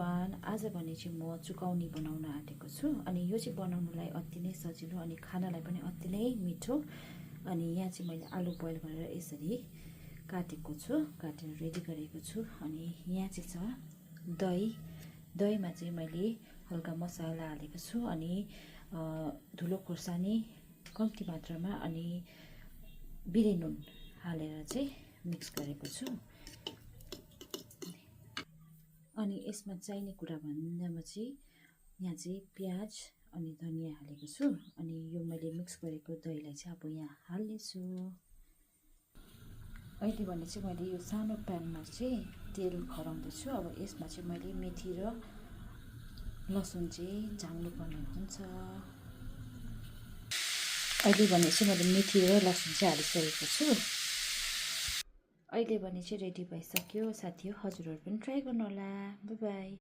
Everyone, आज भने चाहिँ म चुकौनी बनाउन आँटेको छु। अनि यो चाहिँ बनाउनुलाई अति नै सजिलो अनि खानालाई पनि अति नै मिठो। अनि यहाँ चाहिँ मैले आलु बोइल गरेर यसरी काटेको छु, काटेर रेडी गरेको छु। अनि यहाँ चाहिँ छ दही। दहीमा चाहिँ मैले हल्का मसाला हालेको छु अनि धुलो खोर्सानी कम्ती मात्रामा अनि बिरे नुन हालेर चाहिँ मिक्स गरेको छु। अनि यसमा चाहिने कुरा भन्दामा चाहिँ यहाँ चाहिँ प्याज अनि धनियाँ हालेको छु। अनि यो मैले मिक्स गरेको दहीलाई चाहिँ अब यहाँ हाल्नेछु। अहिले भने चाहिँ मैले यो सानो प्यानमा चाहिँ तेल खराउँदैछु। अब यसमा चाहिँ मैले मेथी र लसुन चाहिँ झाल्नुपर्ने हुन्छ। अहिले भने चाहिँ मैले मेथी र लसुन चाहिँ हालिसकेको छु। अहिले भने चाहिँ रेडी भइसक्यो। साथी हो, हजुरहरू पनि ट्राई गर्नु होला। By by.